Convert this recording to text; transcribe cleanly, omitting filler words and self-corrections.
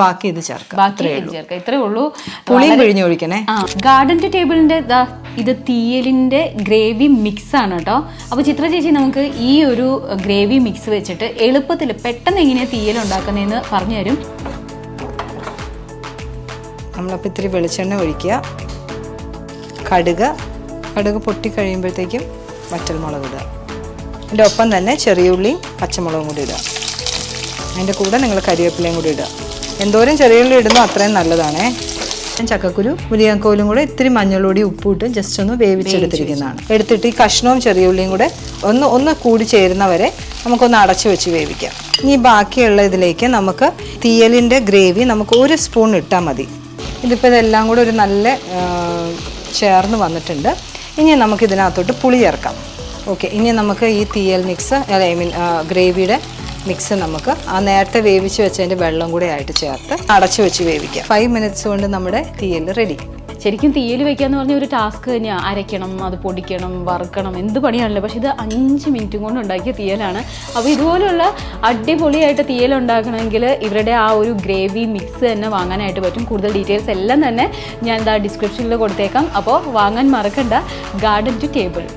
ബാക്കി ഇത് ചേർക്കാം. ഇത്രേ ഉള്ളൂ. പുളിയും പിഴിഞ്ഞൊഴിക്കണേ. ഗാർഡൻ ടു ടേബിളിന്റെ ഇത് തീയലിന്റെ ഗ്രേവി മിക്സ് ആണ് കേട്ടോ. അപ്പോൾ ചിത്ര ചേച്ചി നമുക്ക് ഈ ഒരു ഗ്രേവി മിക്സ് വെച്ചിട്ട് എളുപ്പത്തിൽ പെട്ടെന്ന് എങ്ങനെയാണ് തീയൽ ഉണ്ടാക്കുന്നതെന്ന് പറഞ്ഞു തരും. നമ്മളപ്പോൾ ഇത്തിരി വെളിച്ചെണ്ണ ഒഴിക്കുക. കടുക് പൊട്ടി കഴിയുമ്പോഴത്തേക്കും വറ്റൽമുളക് ഇടുക. അതിൻ്റെ ഒപ്പം തന്നെ ചെറിയ ഉള്ളിയും പച്ചമുളകും കൂടി ഇടുക. അതിൻ്റെ കൂടെ നിങ്ങൾ കരിവേപ്പിലയും കൂടി ഇടുക. എന്തോരം ചെറിയ ഉള്ളി ഇടുന്നോ അത്രയും നല്ലതാണേ. ചക്കക്കുരു മുരിങ്ങക്കോലും കൂടെ ഇത്തിരി മഞ്ഞൾപ്പൊടി ഉപ്പിട്ട് ജസ്റ്റ് ഒന്ന് വേവിച്ചെടുത്തിരിക്കുന്നതാണ്. എടുത്തിട്ട് ഈ കഷ്ണവും ചെറിയ ഉള്ളിയും കൂടെ ഒന്ന് കൂടി ചേരുന്നവരെ നമുക്കൊന്ന് അടച്ചു വെച്ച് വേവിക്കാം. ഇനി ബാക്കിയുള്ള ഇതിലേക്ക് നമുക്ക് തീയലിൻ്റെ ഗ്രേവി നമുക്ക് 1 സ്പൂൺ ഇട്ടാൽ മതി. ഇതിപ്പോൾ ഇതെല്ലാം കൂടെ ഒരു നല്ല ചേർന്ന് വന്നിട്ടുണ്ട്. ഇനി നമുക്ക് ഇതിനകത്തോട്ട് പുളി ചേർക്കാം. ഓക്കെ, ഇനി നമുക്ക് ഈ തീയൽ മിക്സ് ഗ്രേവിയുടെ മിക്സ് നമുക്ക് ആ നേരത്തെ വേവിച്ച് വെച്ചതിൻ്റെ വെള്ളം കൂടെ ആയിട്ട് ചേർത്ത് അടച്ചു വെച്ച് വേവിക്കാം. 5 മിനിറ്റ്സ് കൊണ്ട് നമ്മുടെ തീയൽ റെഡി. ശരിക്കും തീയൽ വെക്കാന്ന് പറഞ്ഞ ഒരു ടാസ്ക് തന്നെയാണ്. അരയ്ക്കണം, അത് പൊടിക്കണം, വറുക്കണം, എന്ത് പണിയാണല്ലോ. പക്ഷെ ഇത് 5 മിനിറ്റ് കൊണ്ട് ഉണ്ടാക്കിയ തീയലാണ്. അപ്പോൾ ഇതുപോലുള്ള അടിപൊളിയായിട്ട് തീയൽ ഉണ്ടാക്കണമെങ്കിൽ ഇവരുടെ ആ ഒരു ഗ്രേവി മിക്സ് തന്നെ വാങ്ങാനായിട്ട് പറ്റും. കൂടുതൽ ഡീറ്റെയിൽസ് എല്ലാം തന്നെ ഞാൻ ഡിസ്ക്രിപ്ഷനിൽ കൊടുത്തേക്കാം. അപ്പോൾ വാങ്ങാൻ മറക്കണ്ട. Garden to table.